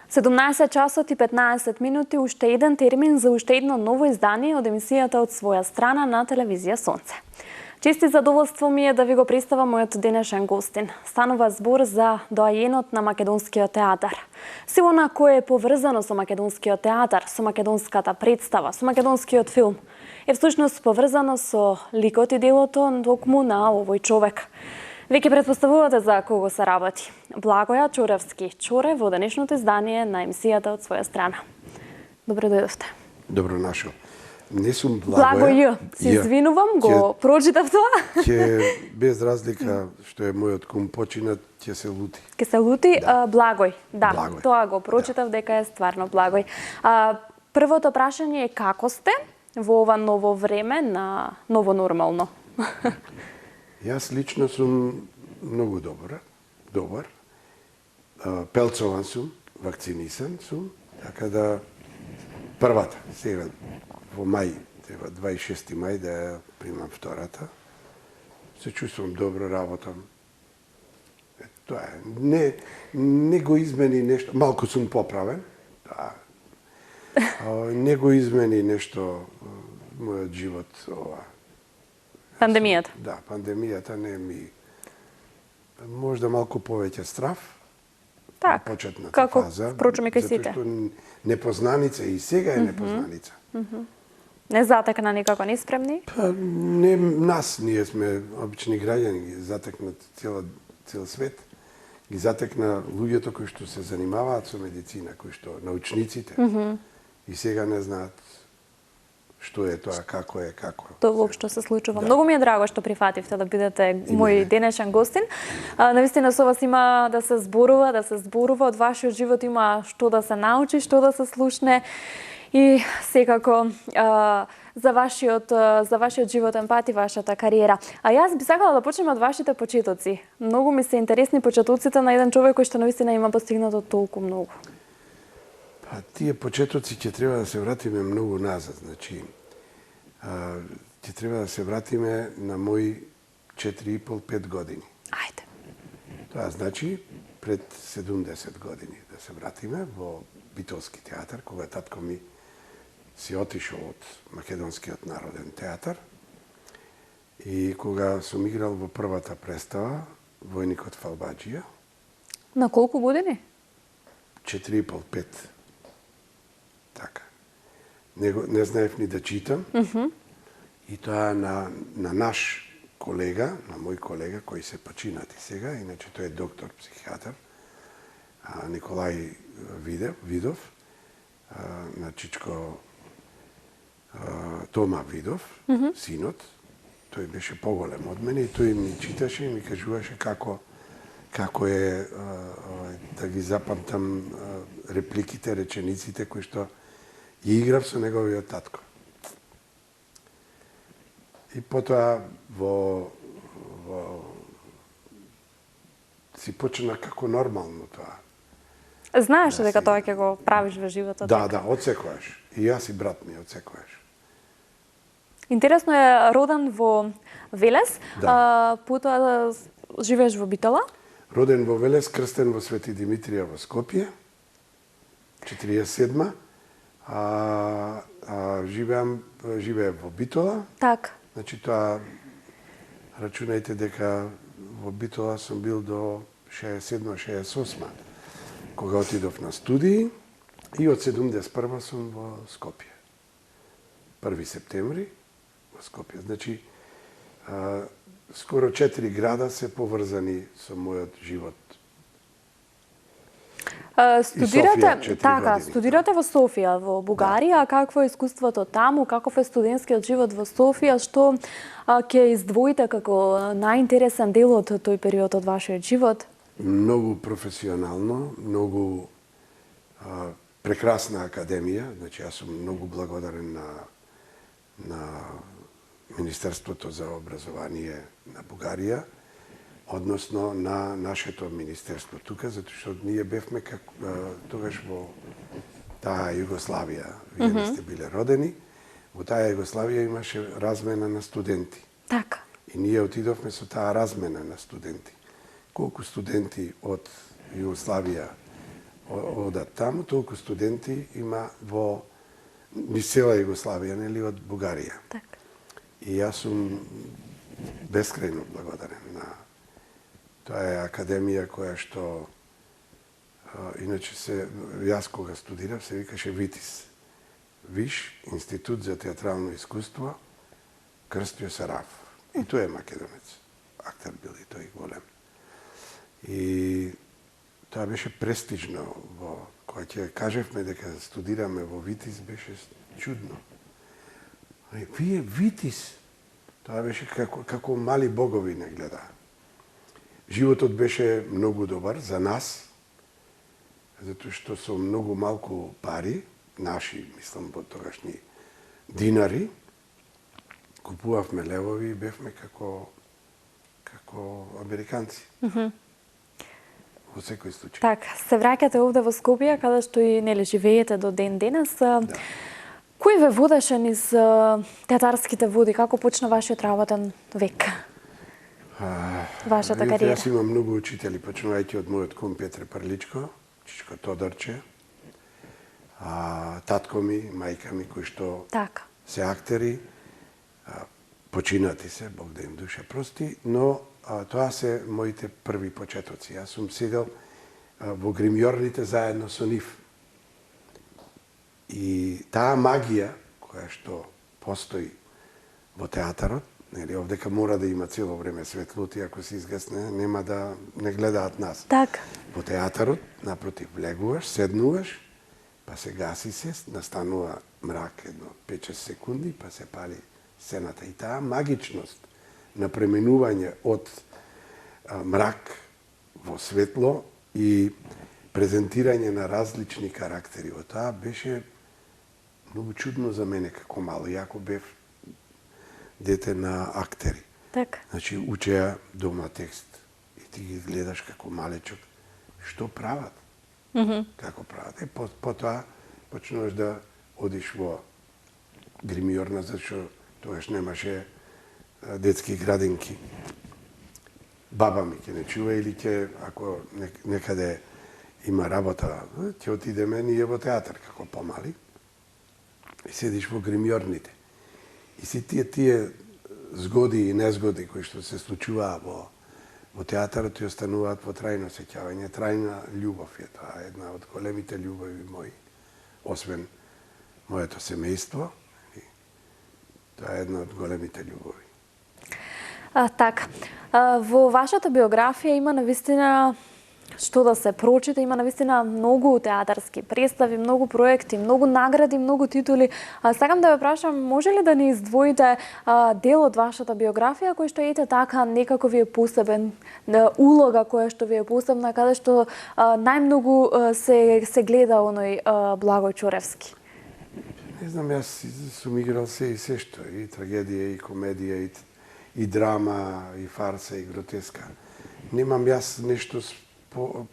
Седумнаесет часот и 15 минути, уште еден термин за уште едно ново издание од емисијата од своја страна на телевизија Сонце. Чести задоволство ми е да ви го представам мојот денешен гостин. Станува збор за доајенот на македонскиот театар. Се она кое е поврзано со македонскиот театар, со македонската представа, со македонскиот филм, е всушност поврзано со ликот и делото токму на овој човек. Веќе претпоставувате за кого се работи. Благоја Чоревски Чоре во денешното издание на емисијата од своја страна. Добре дојдовте. Добро нашол. Не сум Благоја. Благоја. Се извинувам, го прочитав тоа. Ќе без разлика што е мојот кум починат, ќе се лути. Ќе се лути, да. Благој. Да, Благој. Тоа го прочитав дека е стварно Благој. Првото прашање е како сте во ова ново време на ново нормално? Јас лично сум многу добар. Пелцован сум, вакцинисан сум, така да првата, сега во мај, 26 мај да ја примам втората. Се чувствувам добро, работам. Тоа е. Не го измени нешто, малку сум поправен. Да. Не го измени нешто мојот живот ова. Пандемијата? Да, пандемијата не ми... Можда малку повеќе страв. Так, почетната како, фаза. впрочем и кај сите. Затоа што непознаница и сега е непознаница. Не затекна никако неспремни? Па, не нас, ние сме обични граѓани, ги затекнат цел свет. Ги затекна луѓето кои што се занимаваат со медицина, кои што научниците. И сега не знаат што е тоа, како е, како. Тоа воопшто се случува. Да. Многу ми е драго што прифативте да бидете мој денешен гостин. Навистина со вас има да се зборува, од вашиот живот има што да се научи, што да се слушне и секако за вашиот животен пат и вашата кариера. А јас би сакала да почнем од вашите почетоци. Многу ми се интересни почетоците на еден човек кој што навистина има постигнато толку многу. Па тие почетоци ќе треба да се вратиме многу назад, значи ќе треба да се вратиме на мои 4,5-5 години. Ајде. Тоа значи пред 70 години да се вратиме во Битолски театар, кога татко ми си отишол од Македонскиот народен театар и кога сум играл во првата представа Војникот Фалбаџија. На колку години? 4,5-5. Така. Не знаев ни да читам. И тоа на наш колега, на мој колега, кој се починати сега, иначе тој е доктор, психијатар, Николај Видов, на Чичко Тома Видов, синот. Тој беше поголем од мене и тој ми читаше и ми кажуваше како е да ги запамтам репликите, речениците кои што и играв со неговиот татко. И потоа си почна како нормално тоа. Знаеш дека тоа ќе го правиш во животот? Да, одсекогаш. И јас и брат ми одсекогаш. Интересно е, роден во Велес, Да. потоа живееш во Битола? Роден во Велес, крстен во Свети Димитрија во Скопје, 47-ма. Живеев во Битола. Так. Значи тоа, рачунајте дека во Битола сум бил до 67-68, кога отидов на студии и од 71 сум во Скопје. 1 септември во Скопје. Значи, скоро 4 града се поврзани со мојот живот. Студирате во Софија, во Бугарија. Какво е искуството таму? Каков е студентскиот живот во Софија? Што ќе издвоите како најинтересен дел од тој период од вашиот живот? Многу професионално, многу прекрасна академија. Значи, јас сум многу благодарен на Министерството за образование на Бугарија, односно на нашето министерство тука, затоа што ние бевме тогаш во таа Југославија. Вие не сте биле родени. Во таа Југославија имаше размена на студенти. Така. И ние отидовме со таа размена на студенти. Колку студенти од Југославија одат таму, толку студенти има во низ цела Југославија, нели, од Бугарија. Така. И јас сум бескрајно благодарен на тоа е академија која што иначе јас кога студирав се викаше ВИТИС. Виш Институт за театрално искуство Крстио Сараф. И тој е македонец. Актер бил и тој голем. И тоа беше престижно кога ќе кажевме дека студираме во ВИТИС, беше чудно. Вие ВИТИС, тоа беше како мали богови не гледаа. Животот беше многу добар за нас, затоа што со многу малку пари, наши, мислам, во тогашни динари, купувавме левови и бевме како американци. Во секој случај. Така, се враќате овде во Скопје, каде што и нели живеете до ден денес. Кој ве водеше низ театарските води? Како почна вашиот работен век? Вашата кариера? Јас имам многу учители, почнувајќи од мојот кум Петре Парличко, Чичко Тодорче, татко ми, мајка ми, кои што Така. се актери, починати се, Бог да им душа прости, но тоа се моите први почетоци. Јас сум седел во гримјорните заедно со нив. И таа магија која што постои во театарот, нели, овдека мора да има цело време светло, и ако се изгасне, нема да не гледаат нас. Така. Во театарот, напротив, влегуваш, седнуваш, па се гаси се, настанува мрак едно 5-6 секунди, па се пали сцената. И таа магичност на пременување од мрак во светло и презентирање на различни карактери во тоа беше многу чудно за мене како мало. Јако бев дете на актери. Така. Значи, учеа дома текст и ти ги гледаш како малечок што прават. Како прават. Потоа почнуваш да одиш во гримиорна, зашто тогаш немаше детски градинки. Баба ми ќе не чува или ќе, ако некаде има работа, ќе отидеме ние во театар како помали и седиш во гримиорните. И си тие згоди и незгоди кои што се случуваа во театарот и остануваат во трајно сеќавање, трајна љубов е тоа, една од големите љубови мои, освен моето семејство. Тоа е една од големите љубови. Така. Во вашата биографија има навистина што да се прочита, има навистина многу театарски представи, многу проекти, многу награди, многу титули. Сакам да ве прашам, може ли да ни издвоите дел од вашата биографија кој што ете така некако ви е посебен, улога која што ви е посебна, каде што најмногу се гледа оној Благој Чоревски? Не знам, јас сум играл се и се што, и трагедија, и комедија, и драма, и фарса, и гротеска. Немам јас нешто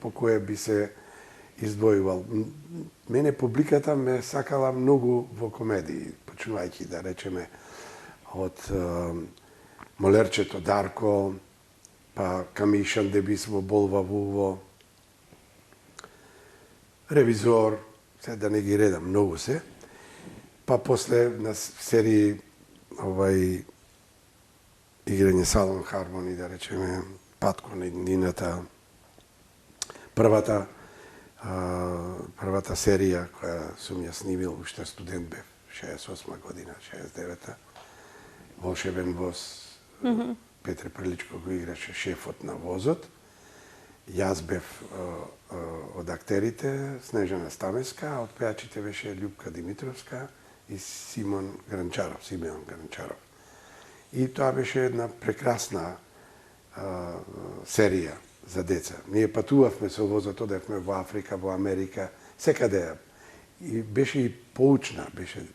по кое би се издвојувал. Мене публиката ме сакала многу во комедии, почнувајќи да речеме од Молерчето Дарко, па Камишан Дебис во Болва Вуво, Ревизор, се да не ги редам, многу се. Па после на серии играње Салон Хармони, да речеме, Патко на иднината, првата серија која сум ја снимил, уште студент бев, 68 година, 69-та, Волшебен воз, Петре Приличко го играше шефот на возот. Јас бев од актерите, Снежана Стамеска, а од пејачите беше Љупка Димитровска и Симеон Гранчаров. И тоа беше една прекрасна серија за деца. Ние патувавме со возот, одевме во Африка, во Америка, секаде. И беше и поучна, беше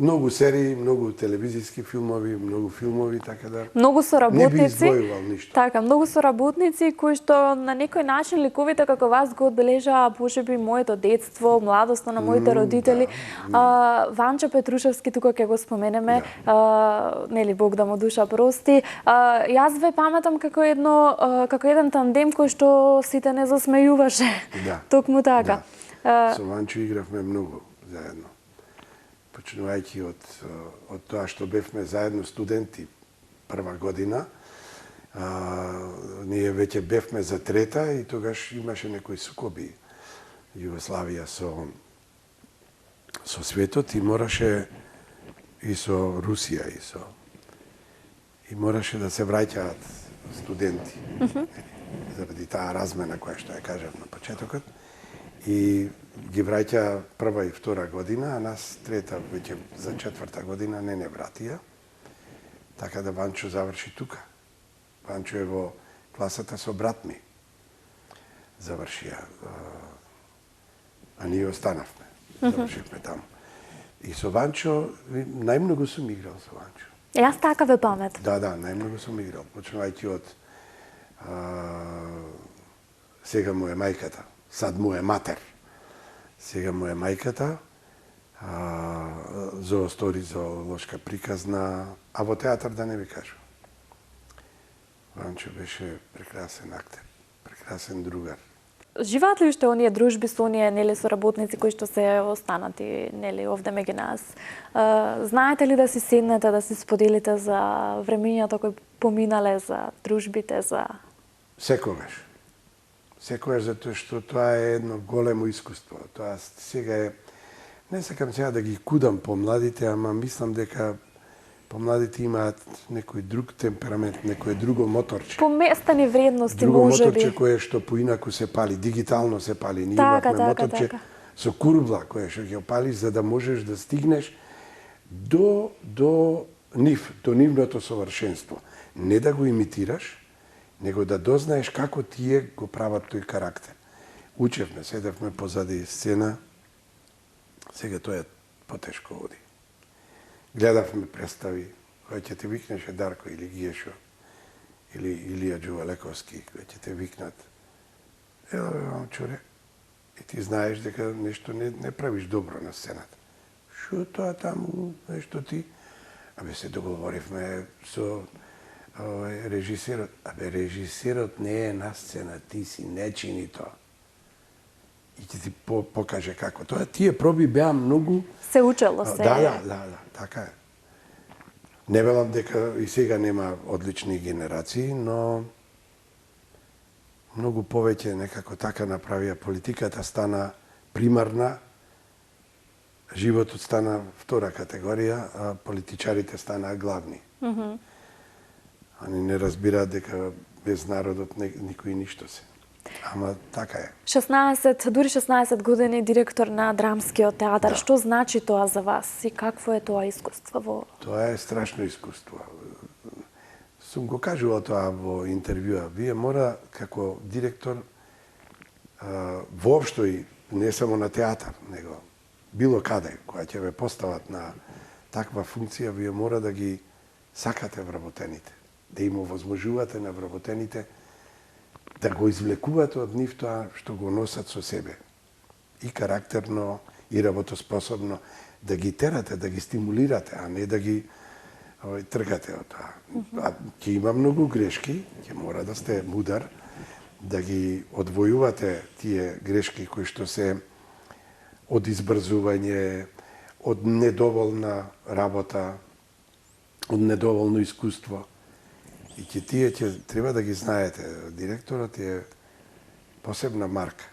Многу серии, многу телевизиски филмови, многу филмови, така да Многу со не би работници. издвојувал ништо. Така, многу со работници кои што на некој начин ликовите како вас го одбележаа можеби моето детство, младоста на моите родители. Ванчо Петрушевски тука ќе го споменеме, нели Бог да му душа прости. Јас ве паметам како еден тандем кој што сите не засмејуваше. Да. Токму така. Со Ванчо игравме многу заедно. Почнувајќи од тоа што бевме заедно студенти прва година, ние веќе бевме за трета и тогаш имаше некои сукоби Југославија со светот и мораше и со Русија и мораше да се враќаат студенти. Заради таа размена која што ја кажав на почетокот. И ги враќа прва и втора година, а нас трета, веќе за четврта година не вратија. Така да Ванчо заврши тука. Ванчо е во класата со брат ми. Завршија. А ние останавме. Завршивме таму. И со Ванчо, најмногу сум играл со Ванчо. Јас така ве памет. Да, најмногу сум играл. Почнувајќи од сега му е мајката. Сад му е матер. Сега му е мајката. Зоостори, зоолошка приказна, а во театар да не ви кажу. Ванчо беше прекрасен актер, прекрасен другар. Живеат ли уште оние дружби со оние нели соработници кои што се останати нели овде меѓу нас? Знаете ли да си седнете, да си споделите за времењата кои поминале, за дружбите, за Секогаш. Секогаш, затоа што тоа е едно големо искуство. Тоа сега е, не сакам сега да ги кудам помладите, ама мислам дека помладите имаат некој друг темперамент, некој друго моторче. поместени вредности Друго можеби? моторче кое што поинаку се пали, дигитално се пали. Ние Така, имавме така, моторче така. со курбла кое што ќе опалиш за да можеш да стигнеш до нивното совршенство. Не да го имитираш, него да дознаеш како тие го прават тој карактер. Учевме, седевме позади сцена, сега тоа е потешко оди. Гледавме представи, кој ќе те викнеше Дарко или Гиешо, или Илија Џувалековски, кој ќе те викнат. Ело бе, момчуре, и ти знаеш дека нешто не правиш добро на сцената. Шо тоа таму, нешто ти? Абе се договоривме со режисерот. Абе режисерот не е на сцена, ти си, не чини тоа. И ќе ти покаже како. Тоа тие проби беа многу. Се учело се. Да, така е. Не велам дека и сега нема одлични генерации, но многу повеќе некако така направија. Политиката стана примарна, животот стана втора категорија, а политичарите станаа главни. Они не разбираат дека без народот никој ништо се. Ама така е. 16 години директор на Драмскиот театар. Да. Што значи тоа за вас и какво е тоа искуство во Тоа е страшно искуство. Сум го кажувал тоа во интервјуа. Вие мора како директор воопшто и не само на театар, него било каде, која ќе ве постават на таква функција, вие мора да ги сакате вработените, да им овозможувате на вработените да го извлекувате од нив тоа што го носат со себе. И карактерно, и работоспособно, да ги терате, да ги стимулирате, а не да ги тргате од тоа. Ќе има многу грешки, ќе мора да сте мудар, да ги одвојувате тие грешки кои што се од избрзување, од недоволна работа, од недоволно искуство. И тие треба да ги знаете. Директорот е посебна марка.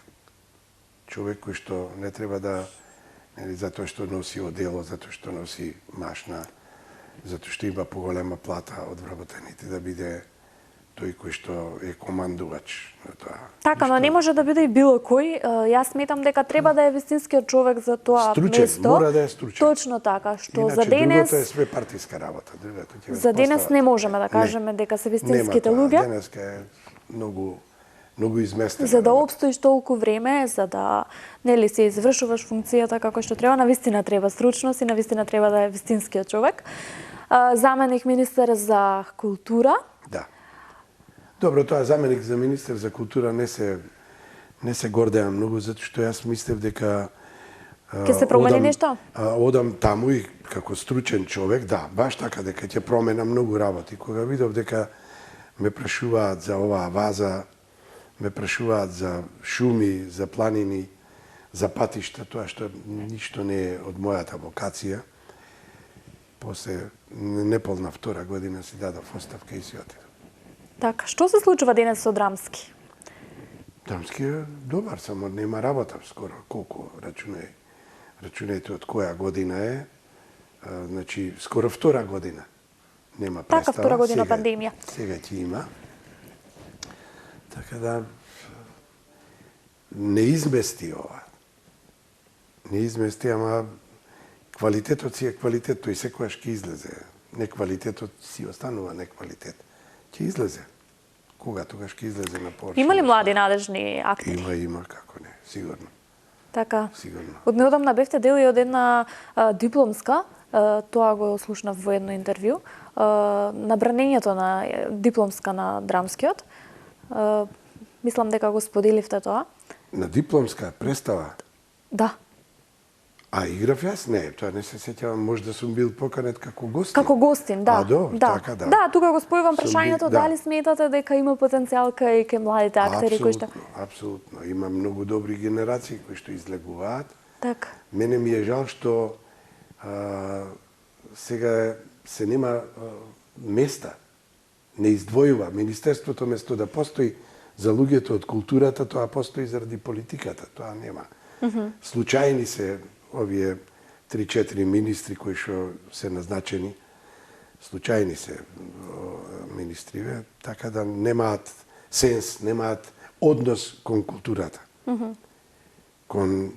Човек кој што не треба да, затоа што носи одело, затоа што носи машна, затоа што има поголема плата од вработените, да биде тој кој што е командувач на тоа. Така, но не може да биде и било кој. Јас сметам дека треба да е вистинскиот човек за тоа Стручен, место. мора да е стручен. Точно така, што Иначе, за денес другото е све партиска работа. за денес не можеме да кажеме дека се вистинските Нема тоа. луѓе. Денеска е многу многу изместена. За да работа. обстоиш толку време, за да нели се извршуваш функцијата како што треба, навистина треба стручност и навистина треба да е вистинскиот човек. Заменик министер за култура. Да. Добро, тоа заменик за министер за култура не се гордеам многу, затоа што јас мислев дека Ке се промени нешто? Одам таму и како стручен човек, да, баш така дека ќе промена многу работи. Кога видов дека ме прашуваат за оваа ваза, ме прашуваат за шуми, за планини, за патишта, тоа што ништо не е од мојата вокација. После неполна втора година си дадов оставка и си отидов. Така, што се случува денес со Драмски? Драмски е добар, само нема работа скоро. Колку рачунајте од која година е, значи скоро втора година нема представа. Така, втора година пандемија. Сега ќе има. Така да не измести ова. Не измести, ама квалитетот си е квалитет, тој секогаш ќе излезе. Неквалитетот си останува неквалитет. Ќе излезе. Кога тогаш ќе излезе на површина? Има ли млади надежни актери? Има, како не, сигурно. Така. Сигурно. Од неодамна бевте дел и од една дипломска, тоа го слушнав во едно интервју, на бранењето на дипломска на Драмскиот. Мислам дека го споделивте тоа. На дипломска представа? Да. А играв јас? Не, тоа не се сеќавам, може да сум бил поканет како гостин. Како гостин, да. А, добро, да. така, да. Да, тука го спојувам Сум прашањето, бил, да. дали сметате дека има потенцијал кај младите актери кои што... Апсолутно. Има многу добри генерации кои што излегуваат. Така. Мене ми е жал што сега се нема места. Не издвојува. Министерството место да постои за луѓето од културата, тоа постои заради политиката. Тоа нема. Случајни се овие 3-4 министри кои што се назначени. Случајни се министриве, така да немаат сенс, немаат однос кон културата. Кон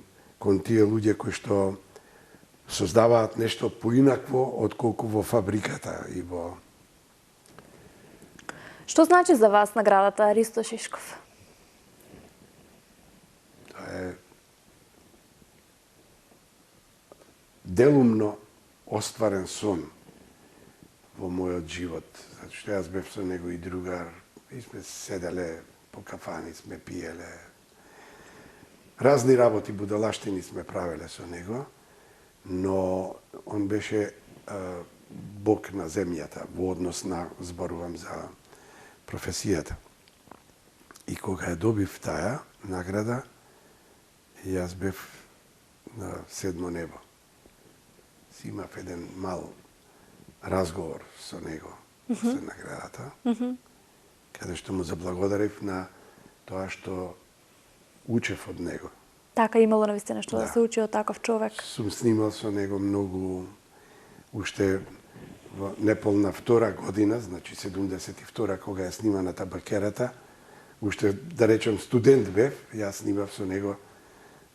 тие луѓе кои што создаваат нешто поинакво отколку во фабриката и во... Што значи за вас наградата Ристо Шишков? Тоа е делумно остварен сон во мојот живот, затоа што јас бев со него и другар, и сме седеле по кафани, сме пиеле. Разни работи, будалаштини сме правеле со него, но он беше бог на земјата, во однос на, зборувам за професијата. И кога ја добив таа награда, јас бев на седмо небо. Си имав еден мал разговор со него после наградата, каде што му заблагодарив на тоа што учев од него. Така, имало навистина што да се учи од таков човек. Сум снимал со него многу, уште во неполна втора година, значи 72 кога ја снима на Табакерата, уште да речем студент бев, јас снимав со него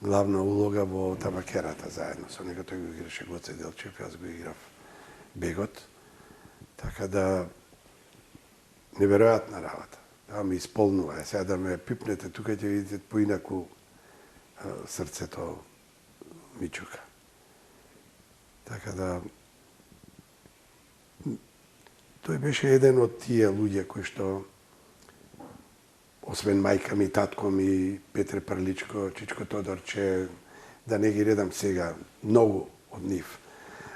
главна улога во Табакерата заедно. Со него тој го играше Гоце Делчев, јас го играв Бегот. Така да неверојатна работа. Да ме исполнува. Сега да ме пипнете тука ќе видите поинаку срцето ми чука. Така да тој беше еден од тие луѓе кои што освен мајка ми, татко ми, Петре Прличко, Чичко Тодорче, да не ги редам сега, многу од нив.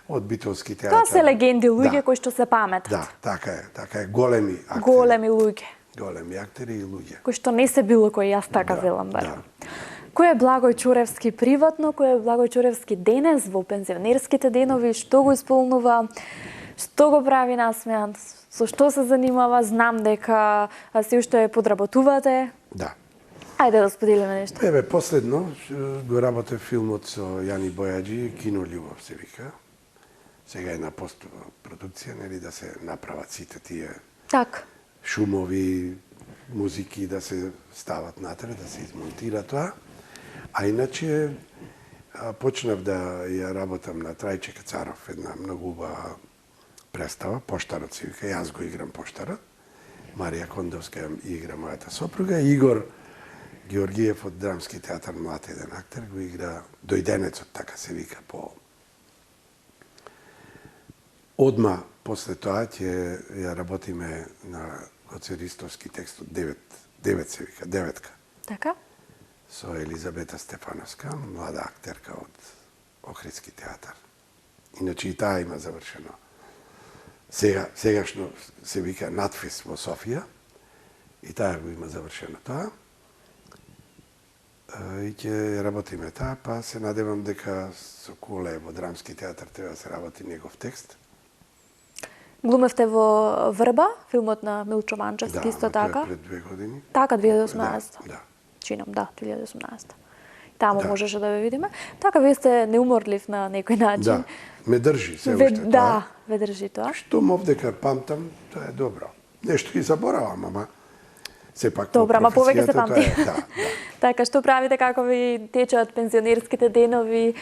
Од Битолски театар. Тоа се легенди, луѓе кои што се паметат. Да, така е, големи актери. Големи луѓе. Големи актери и луѓе. Кои што не се било кои јас така велам бар. Да. Кој е Благој Чуревски приватно, кој е Благој Чуревски денес во пензионерските денови, што го исполнува, што го прави насмеан, со што се занимава, знам дека се уште подработувате. Да. Ајде да споделиме нешто. Еве, последно го работев филмот со Јани Бојаджи, Кино Љубов се вика. Сега е на постпродукција, нели, да се направат сите тие Так. шумови, музики да се стават натре, да се измонтира тоа. А иначе почнав да ја работам на Трајче Кацаров, една многу убава представа, Поштарот се вика, јас го играм Поштарот. Марија Кондовска игра мојата сопруга, Игор Георгиев од Драмски театар Млад еден актер го игра Дојденецот, така се вика по... Одма после тоа ќе ја работиме на Гоце Ристовски текст од 9 се вика, 9-ка. Така? Со Елизабета Стефановска, млада актерка од Охридски театар. Иначе и таа има завршено. Сегашно се вика надфис во Софија, и таа го има завршено тоа. И ќе работиме таа, па се надевам дека со Куле во Драмски театар треба да се работи негов текст. Глумевте во Врба, филмот на Милчо Манчевски, исто така? Да, пред 2 години. Така, 2018. Да. Чинам, да, 2018. Таму можеше да ве видиме. Така, вие сте неуморлив на некој начин. Да, ме држи се уште тоа. Да, ве држи тоа. Што мов дека памтам, тоа е добро. Нешто и заборавам, ама сепак добро, ама повеќе се памти. Да. Така, што правите, како ви течат пензионерските денови?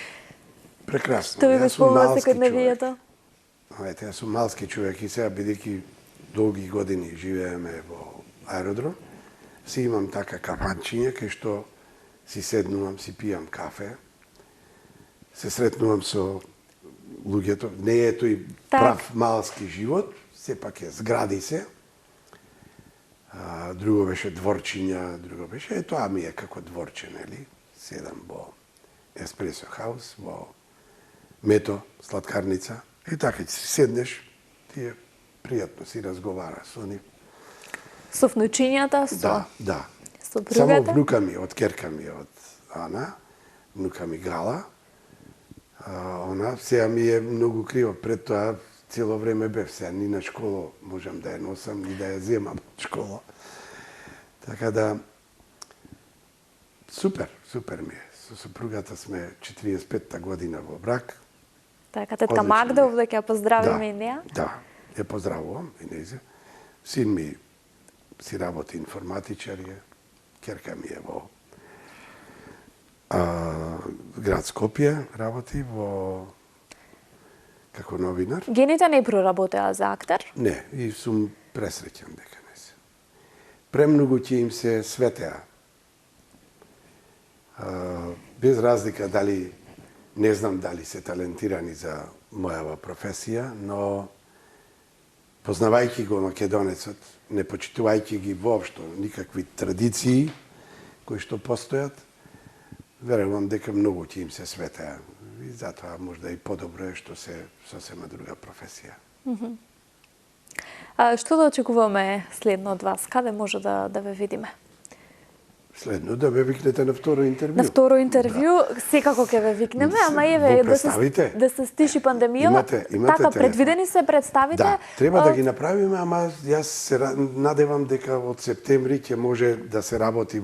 Прекрасно. Што ви спомнува секојдневието? Знаете, јас сум малски човек и сега бидејќи долги години живееме во аеродром, си имам така кафанчиња кај што си седнувам, си пијам кафе, се сретнувам со луѓето. Не е тој прав малски живот, сепак е згради се. Друго беше дворчиња, друго беше... тоа ми е како дворче, нели? Седам во Еспресо хаус, во Мето, сладкарница. И така, си седнеш, ти е пријатно, си разговара со нив. Со внучињата, со... Да. Со Само другата? внука ми, од керка ми, од Ана, внука ми Гала, она сега ми е многу криво, пред тоа цело време бев, сега ни на школа можам да ја носам, ни да ја земам од школа. Така да, супер ми е. Со супругата сме 45-та година во брак. Така, тетка Магда, овде ќе ја поздравиме и неа. Да, ја поздравувам и нејзе. Син ми си работи информатичар е, керка ми е во град Скопје, работи како новинар. Гените не проработеа за актер? Не, и сум пресреќен дека не се. Премногу ќе им се светеа. Без разлика дали, не знам дали се талентирани за мојава професија, но познавајќи го македонецот, не почитувајќи ги воопшто никакви традиции кои што постојат, верувам дека многу ќе им се светеа. И затоа можда и подобро е што се сосема друга професија. Што да очекуваме следно од вас? Каде може да ве видиме? Следно да ве викнете на второ интервју. На второ интервју, секако ќе ве викнеме, ама еве да се стиши пандемијава. Така, предвидени се представите? Да, треба да ги направиме, ама јас се надевам дека од септември ќе може да се работи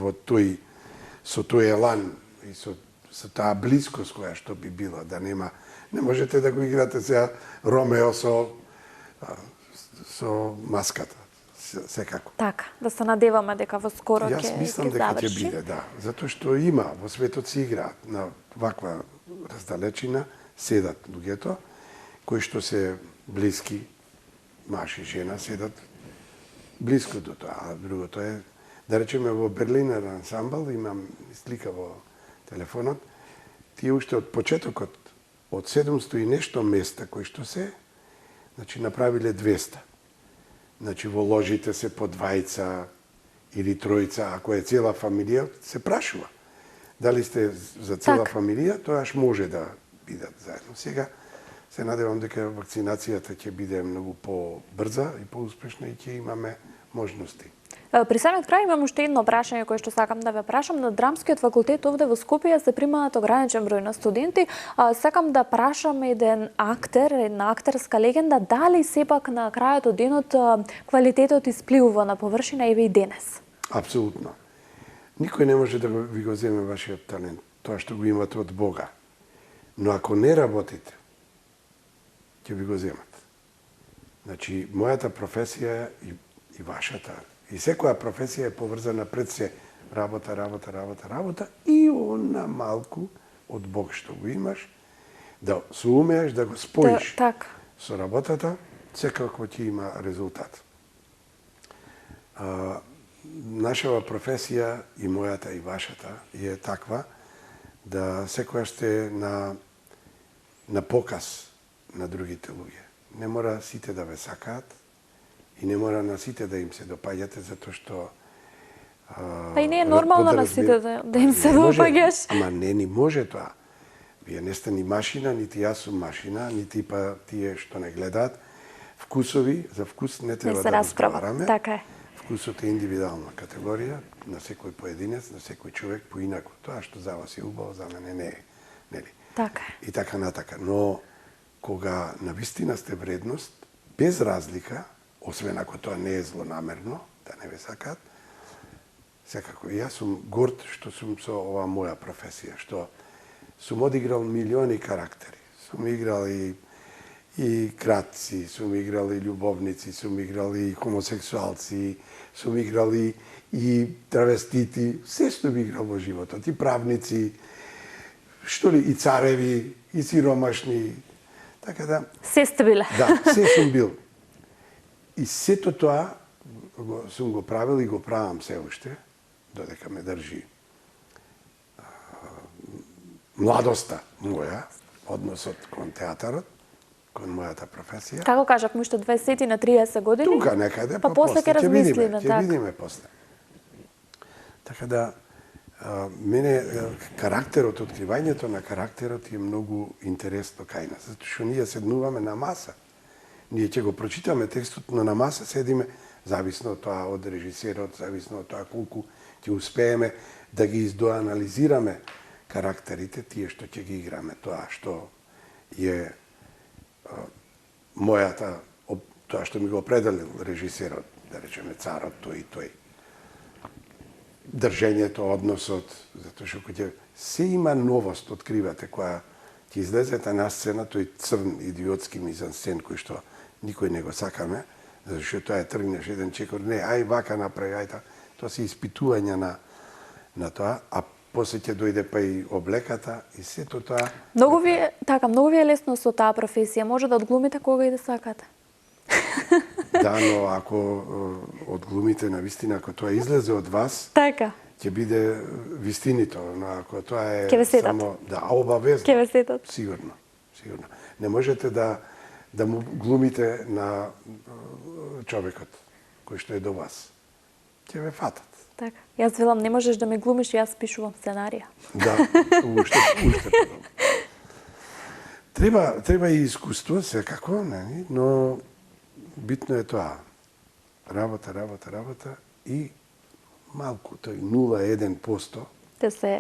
со тој елан и со таа блискост која што би била, да нема... Не можете да го играте сега Ромео со маската. Секако. Така, да се надеваме дека во скоро ќе заврши. Јас мислам дека ќе биде, да. Затоа што има, во светот се играат на ваква раздалечина, седат луѓето, кои што се блиски, маж и жена, седат блиско до тоа. А другото е, да речеме, во Берлинер ансамбл, имам слика во телефонот, тие уште од почетокот, од 700 и нешто места кои што се, значи направиле 200. Значи, во ложите се по двајца или тројца, ако е цела фамилија, се прашува. Дали сте за цела фамилија, тоаш може да бидат заедно. Сега се надевам дека вакцинацијата ќе биде многу по-брза и по-успешна и ќе имаме можности. При самиот крај имам уште едно прашање кое што сакам да ве прашам. На Драмскиот факултет овде во Скопје се примаат ограничен број на студенти. Сакам да прашам една актерска легенда, дали сепак на крајот од денот квалитетот испливува на површина еве и денес? Апсолутно. Никој не може да ви го земе вашиот талент, тоа што го имате од Бога. Но ако не работите, ќе ви го земат. Значи, мојата професија и вашата, и секоја професија е поврзана пред се работа и она малку од Бог што го имаш, да се умееш да го споиш со работата, секако ќе има резултат. нашава професија и мојата и вашата е таква да секоја сте на показ на другите луѓе. Не мора сите да ве сакаат и не мора на сите да им се допаѓате затоа што Па и не е нормално на сите да им се допаѓаш. Ама не ни може тоа. Вие не сте ни машина, нити јас сум машина, нити па тие што не гледаат. Вкусови, за вкус не треба да разговараме. Така е. Вкусот е индивидуална категорија, на секој поединец, на секој човек поинаку. Тоа што за вас е убаво, за мене не е. Нели? Така е. И така натака. Но кога навистина сте вредност, без разлика, освен ако тоа не е злонамерно, да не ве сакаат, секако. И јас сум горд што сум со оваа моја професија, што сум одиграл милиони карактери. Сум играл и кратци, сум играл и љубовници, сум играл и хомосексуалци, сум играл и травестити, се сум играл во животот, и правници, што ли, и цареви, и сиромашни, така да... Се сте биле. Да, се сум бил. И сето тоа сум го правил и го правам се уште, додека ме држи младоста моја, односот кон театарот, кон мојата професија. Како кажав, уште 20 на 30 години? Тука некаде, па после ќе размислиме, ќе видиме после. Така да, мене карактерот, откривањето на карактерот е многу интересно кај нас, затоа што ние седнуваме на маса. Ние ќе го прочитаме текстот, но на маса седиме, зависно од тоа од режисерот, зависно од тоа колку ќе успееме да ги издоанализираме карактерите, тие што ќе ги играме, тоа што е мојата, тоа што ми го определил режисерот, да речеме царот, тој и тој. Држењето, односот, затоа што кога се има новост, откривате, која ќе излезете на сцена, тој црн, идиотски мизансцен, кој што никој не го сакаме, затоа што тоа тргнеш еден чекор, не, ај вака направи, ај тоа се испитување на тоа, а после ќе дојде па и облеката и сето тоа. Многу ви е лесно со таа професија, може да одглумите кога и да сакате. Да, но ако одглумите на вистина, ако тоа излезе од вас, така, ќе биде вистинито, но ако тоа е само обавезно. Ќе ве сетат. Сигурно. Не можете да му глумите на човекот кој што е до вас. Ќе ве фатат. Така. Јас велам, не можеш да ме глумиш, јас пишувам сценарија. Да, уште подобро. Треба и искуство, секако, но битно е тоа. Работа и малку, тој 0,1%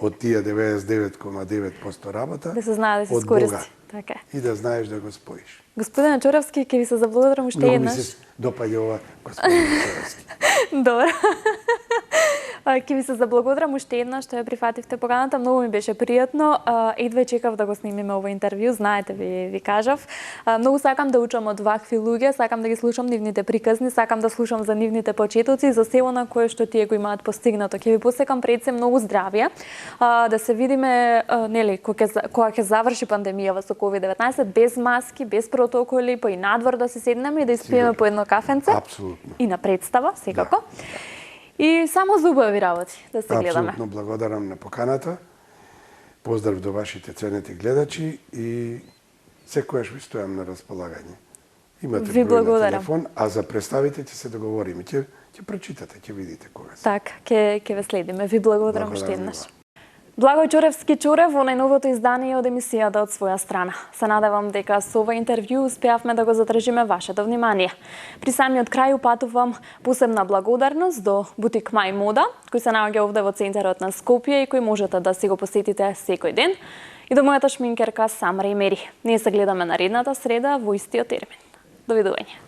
од тие 99,9% работа да се знае да се искористи. Така. И да знаеш да го споиш. Господине Чоравски, ќе ви се заблагодарам уште еднаш. Много ми се допаѓа ова, господин Чоравски. Добро. Ќе ви се заблагодарам уште еднаш што ја прифативте поканата, многу ми беше пријатно. Едве чекав да го снимиме ова интервју, знаете, ви кажав. Многу сакам да учам од вакви луѓе, сакам да ги слушам нивните приказни, сакам да слушам за нивните почетоци и за се она кое што тие го имаат постигнато. Ќе ви посекам пред се многу здравје, да се видиме, нели, кога ќе заврши пандемијава со COVID-19, без маски, без протоколи, па и надвор да се седнеме и да испиеме по едно кафенце. Апсолутно. И на представа, секако. Да. И само за убави работи да се гледаме. Апсолутно благодарам на поканата. Поздрав до вашите ценети гледачи и секојаш ви стојам на располагање. Имате број на телефон, а за представите ќе се договориме. Ќе прочитате, ќе видите кога се. Така, ќе ве следиме. Ви благодарам уште еднаш. Благој Чоревски Чорев во најновото издание од емисијата од своја страна. Се надевам дека со ова интервју успеавме да го задржиме вашето внимание. При самиот крај упатувам посебна благодарност до Бутик Мај Мода, кој се наоѓа овде во центарот на Скопје и кој можете да си го посетите секој ден, и до мојата шминкерка Самра Имери. Ние се гледаме наредната среда во истиот термин. Довидување.